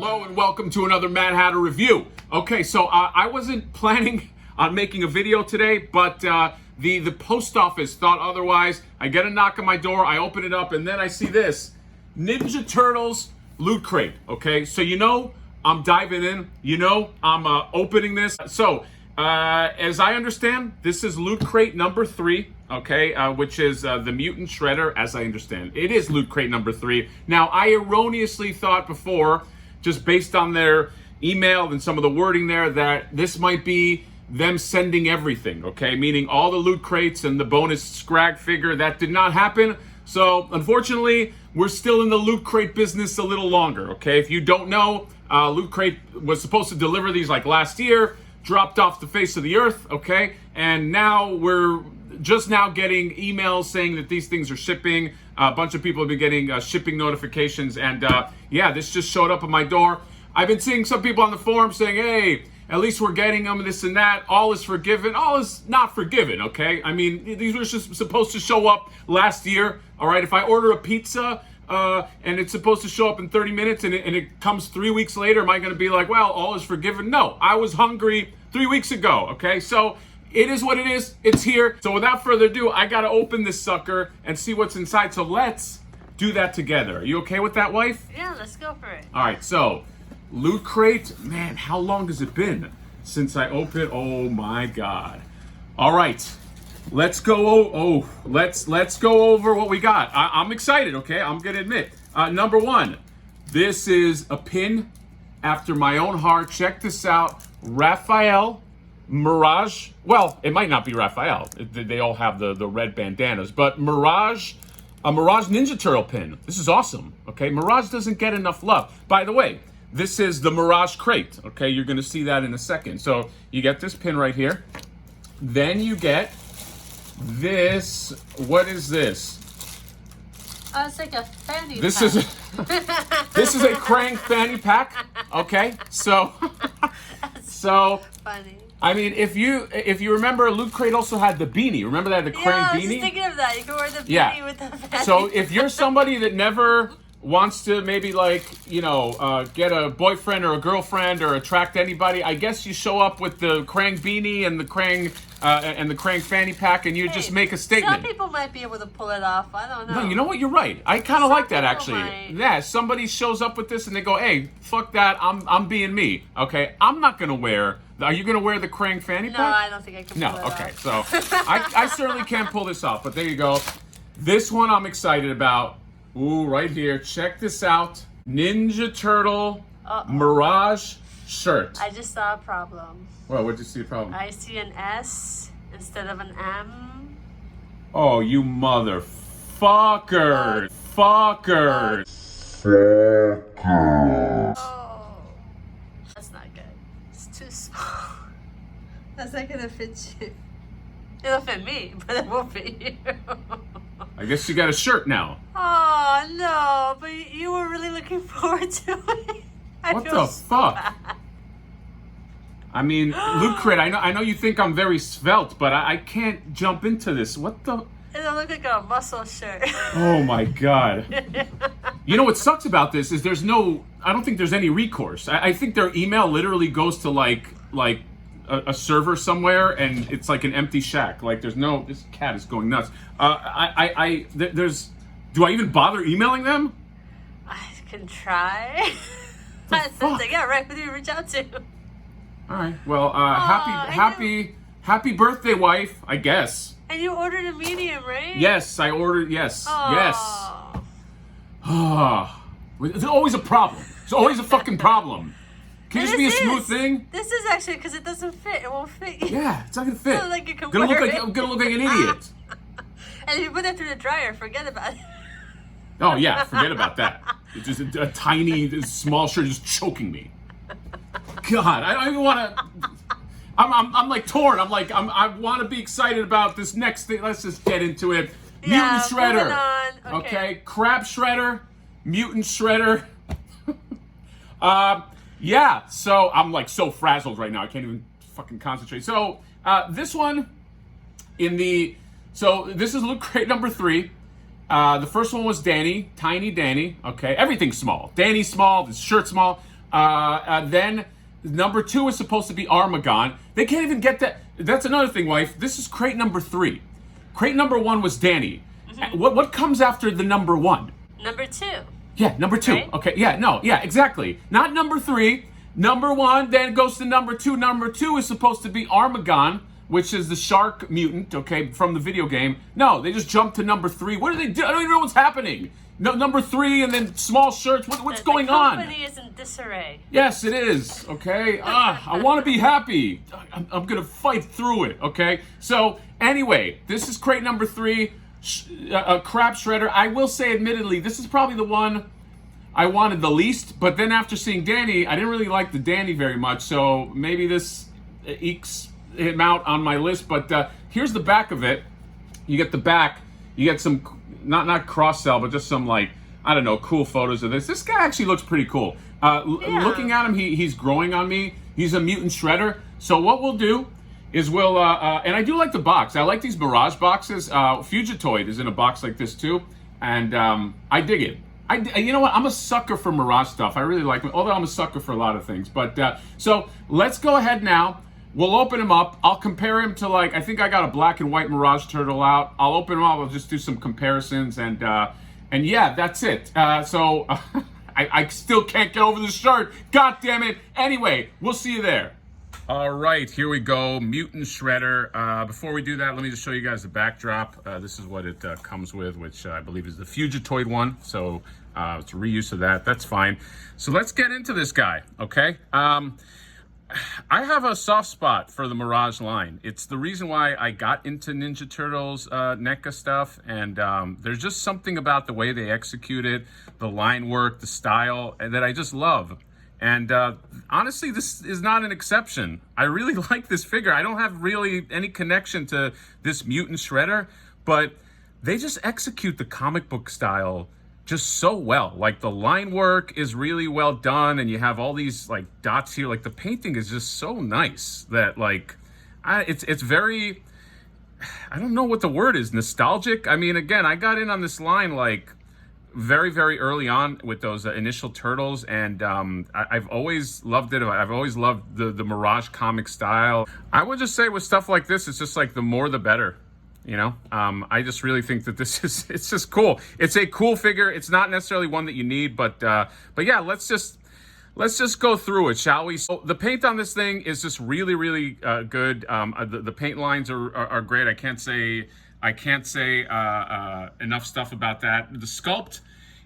Hello and welcome to another Mad Hatter review. Okay, so I wasn't planning on making a video today, but the post office thought otherwise. I get a knock on my door, I open it up, and then I see this Ninja Turtles loot crate. Okay, so you know I'm diving in. You know I'm opening this. So as I understand, this is loot crate number 3. Okay, which is the Mutant Shredder, as I understand. It is loot crate number 3. Now, I erroneously thought before, just based on their email and some of the wording there, that this might be them sending everything, okay? Meaning all the loot crates and the bonus scrag figure. That did not happen. So, unfortunately, we're still in the loot crate business a little longer, okay? If you don't know, Loot Crate was supposed to deliver these like last year, dropped off the face of the earth, okay? And now we're just now getting emails saying that these things are shipping. A bunch of people have been getting shipping notifications, and yeah, this just showed up at my door. I've been seeing some people on the forum saying, hey, at least we're getting them, this and that. All is forgiven. All is not forgiven, okay? I mean, these were just supposed to show up last year, all right? If I order a pizza and it's supposed to show up in 30 minutes and it comes 3 weeks later, am I going to be like, well, all is forgiven? No, I was hungry 3 weeks ago, okay? So it is what it is. It's here. So without further ado, I got to open this sucker and see what's inside. So let's do that together. Are you okay with that, wife? Yeah, let's go for it. All right, so Loot Crate. Man, how long has it been since I opened? Oh my God. All right, let's go. Let's go over what we got. I'm excited, okay? I'm going to admit. Number 1, this is a pin after my own heart. Check this out. Raphael. Mirage, well, it might not be Raphael. They all have the red bandanas, but Mirage, a Mirage Ninja Turtle pin. This is awesome, okay? Mirage doesn't get enough love. By the way, this is the Mirage crate, okay? You're gonna see that in a second. So you get this pin right here. Then you get this, what is this? It's like a fanny This pack. is this is a Krang fanny pack, okay? So Funny. I mean, if you remember, Loot Crate also had the beanie. Remember that, the Krang Yeah, I was beanie? just thinking of that. You can wear the beanie Yeah. with the fanny. So if you're somebody that never wants to maybe like, you know, get a boyfriend or a girlfriend or attract anybody, I guess you show up with the Krang beanie and the Krang fanny pack, and you just make a statement. Some people might be able to pull it off. I don't know. No, you know what? You're right. I kind of like that, people actually. might. Yeah, somebody shows up with this and they go, "Hey, fuck that. I'm being me." Okay, I'm not gonna wear. Are you gonna wear the Krang fanny No, pack? I don't think I can No. pull it Okay, off. so I certainly can't pull this off. But there you go. This one I'm excited about. Ooh, right here. Check this out. Ninja Turtle Mirage shirt. I just saw a problem. Well, what'd you see the problem? I see an S instead of an M. Oh, you motherfucker. Fucker. Oh, that's not good. It's too small. That's not gonna fit you. It'll fit me, but it won't fit you. I guess you got a shirt now. Oh no! But you were really looking forward to it. What the fuck? I mean, Loot Crate, I know you think I'm very svelte, but I can't jump into this. What the? It'll look like a muscle shirt. Oh my God. You know what sucks about this is I don't think there's any recourse. I think their email literally goes to like a server somewhere, and it's like an empty shack. Like this cat is going nuts. Do I even bother emailing them? I can try. fuck? Yeah, right. Who do you reach out to? All right. Well, happy birthday, wife. I guess. And you ordered a medium, right? Yes, I ordered. Yes, yes. Oh. There's always a problem. There's always a fucking problem. Can it just be a smooth thing? This is actually because it doesn't fit. It won't fit you. Yeah, it's not gonna fit. So, like, you can gonna look wear like it. I'm gonna look like an idiot. And if you put it through the dryer, forget about it. Oh yeah, forget about that. It's just a tiny, small shirt just choking me. God, I don't even want to. I'm like torn. I want to be excited about this next thing. Let's just get into it. Yeah, Mutant Shredder. moving on. Okay, Crab Shredder, Mutant Shredder. Yeah. So I'm like so frazzled right now. I can't even fucking concentrate. So this one this is Loot Crate number 3. The first one was Danny, Tiny Danny. Okay, everything's small. Danny's small. This shirt's small. Then number 2 is supposed to be Armagon. They can't even get that. That's another thing, wife. This is crate number 3. Crate number 1 was Danny. What comes after the number 1? Number 2. Yeah, number 2. Right? Okay, yeah, no, yeah, exactly. Not number 3. Number 1, then it goes to number 2. Number 2 is supposed to be Armagon, which is the shark mutant, okay, from the video game. No, they just jumped to number 3. What do they do? I don't even know what's happening. No, number 3 and then small shirts. What's going on? The company is in disarray. Yes, it is, okay? I want to be happy. I'm going to fight through it, okay? So, anyway, this is crate number 3, Crap Shredder. I will say, admittedly, this is probably the one I wanted the least, but then after seeing Danny, I didn't really like the Danny very much, so maybe this ekes him out on my list. But here's the back of it. You get the back, you get some, not cross-sell, but just some, like, I don't know, cool photos of this. This guy actually looks pretty cool. Looking at him, he's growing on me. He's a Mutant Shredder. So what we'll do is we'll, and I do like the box. I like these Mirage boxes. Fugitoid is in a box like this too, and I dig it. You know what? I'm a sucker for Mirage stuff. I really like it, although I'm a sucker for a lot of things. But so let's go ahead now. We'll open him up. I'll compare him to, like, I think I got a black and white Mirage Turtle out. I'll open him up. I'll just do some comparisons, and yeah, that's it. So I still can't get over the shirt. God damn it. Anyway, we'll see you there. All right, here we go. Mutant Shredder. Before we do that, let me just show you guys the backdrop. This is what it comes with, which I believe is the Fugitoid one. So it's a reuse of that. That's fine. So let's get into this guy, okay? I have a soft spot for the Mirage line. It's the reason why I got into Ninja Turtles NECA stuff, and there's just something about the way they execute it, the line work, the style, that I just love. And honestly, this is not an exception. I really like this figure. I don't have really any connection to this Mutant Shredder, but they just execute the comic book style just so well. Like, the line work is really well done, and you have all these, like, dots here. Like, the painting is just so nice that, like, it's very, I don't know what the word is, nostalgic. I mean, again, I got in on this line, like, very, very early on with those initial Turtles, and I've always loved it. I've always loved the Mirage comic style. I would just say with stuff like this, it's just like the more the better. You know, I just really think that this is, it's just cool. It's a cool figure. It's not necessarily one that you need, but yeah, let's just go through it, shall we? So the paint on this thing is just really, really good. The paint lines are great. I can't say enough stuff about that. The sculpt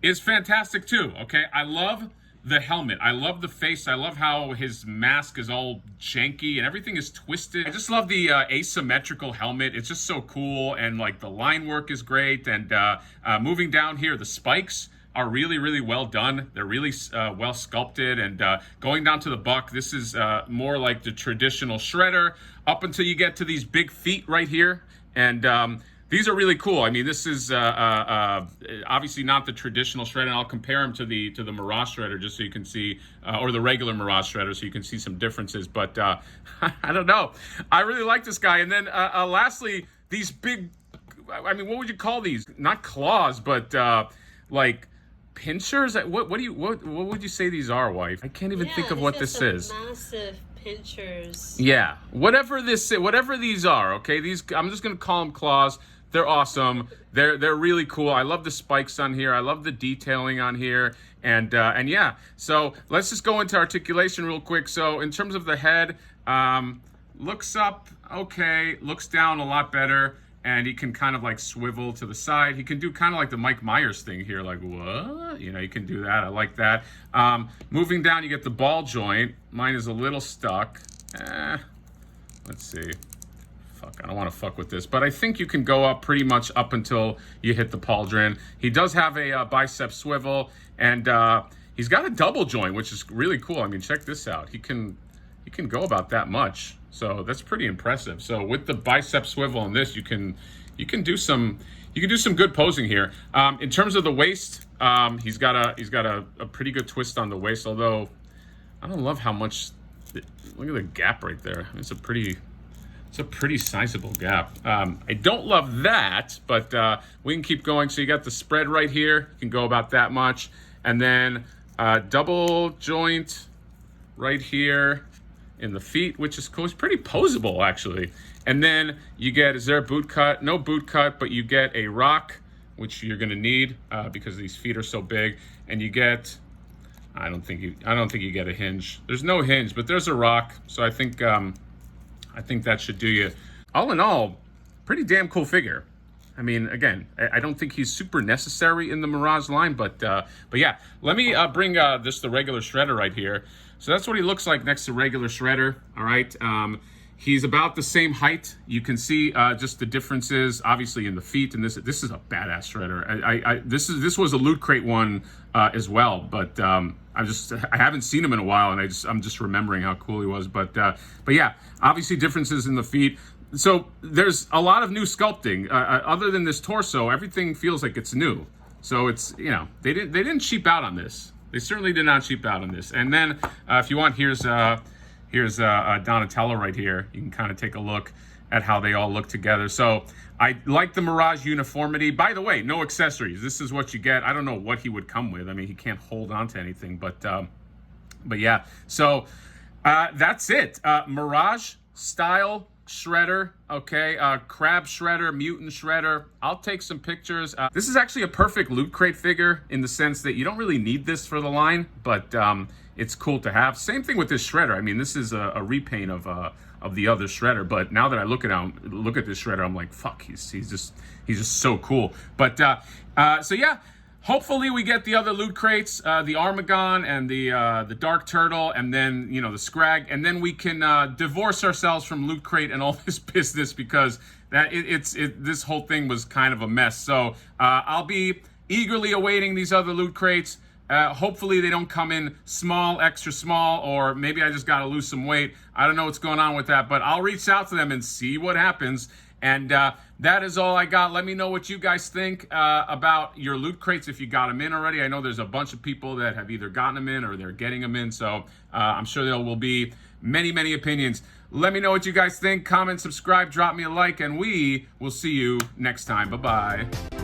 is fantastic too. Okay, I love the helmet. I love the face. I love how his mask is all janky and everything is twisted. I just love the asymmetrical helmet. It's just so cool, and like the line work is great. And moving down here, the spikes are really, really well done. They're really well sculpted. And going down to the buck, this is more like the traditional Shredder up until you get to these big feet right here. And these are really cool. I mean, this is obviously not the traditional Shredder, and I'll compare him to the Mirage Shredder just so you can see, or the regular Mirage Shredder, so you can see some differences. But I don't know. I really like this guy. And then lastly, these big, I mean, what would you call these? Not claws, but like pinchers. What would you say these are, wife? I can't even think of what this is. Massive pinchers. Yeah, whatever these are, okay? These, I'm just gonna call them claws. They're awesome. They're really cool. I love the spikes on here. I love the detailing on here, and yeah. So let's just go into articulation real quick. So in terms of the head, looks up okay, looks down a lot better, and he can kind of like swivel to the side. He can do kind of like the Mike Myers thing here, like what? You know, you can do that. I like that. Moving down, you get the ball joint. Mine is a little stuck. Let's see. Fuck, I don't want to fuck with this, but I think you can go up pretty much up until you hit the pauldron. He does have a bicep swivel, and he's got a double joint, which is really cool. I mean, check this out. He can go about that much, so that's pretty impressive. So with the bicep swivel on this, you can do some good posing here. In terms of the waist, he's got a pretty good twist on the waist, although I don't love how much. Look at the gap right there. It's a pretty sizable gap. I don't love that, but we can keep going. So you got the spread right here. You can go about that much. And then double joint right here in the feet, which is cool. It's pretty posable, actually. And then you get, is there a boot cut? No boot cut, but you get a rock, which you're gonna need because these feet are so big. And you get, I don't think you get a hinge. There's no hinge, but there's a rock. So I think that should do you. All in all, pretty damn cool figure. I mean, again, I don't think he's super necessary in the Mirage line, but yeah, let me bring the regular Shredder right here. So that's what he looks like next to regular Shredder. All right, he's about the same height. You can see just the differences, obviously, in the feet. And this is a badass Shredder. This was a Loot Crate one as well, but I haven't seen him in a while, and I'm just remembering how cool he was. But yeah, obviously differences in the feet. So there's a lot of new sculpting. Other than this torso, everything feels like it's new. So it's, you know, they didn't cheap out on this. They certainly did not cheap out on this. And then if you want, here's Donatello right here. You can kind of take a look at how they all look together. So I like the Mirage uniformity. By the way, no accessories. This is what you get. I don't know what he would come with. I mean, he can't hold on to anything, but yeah. So that's it. Mirage style Shredder, okay, Crab Shredder, Mutant Shredder. I'll take some pictures. This is actually a perfect Loot Crate figure in the sense that you don't really need this for the line, but it's cool to have. Same thing with this Shredder. I mean, this is a repaint of the other Shredder, but now that I look at this Shredder, I'm like, fuck, he's just so cool. But so yeah. Hopefully we get the other Loot Crates, the Armagon and the Dark Turtle, and then, you know, the Scrag, and then we can divorce ourselves from Loot Crate and all this business, because this whole thing was kind of a mess. So I'll be eagerly awaiting these other Loot Crates. Hopefully they don't come in small, extra small, or maybe I just got to lose some weight. I don't know what's going on with that, but I'll reach out to them and see what happens. And that is all I got. Let me know what you guys think about your Loot Crates if you got them in already. I know there's a bunch of people that have either gotten them in or they're getting them in. So I'm sure there will be many, many opinions. Let me know what you guys think. Comment, subscribe, drop me a like, and we will see you next time. Bye-bye.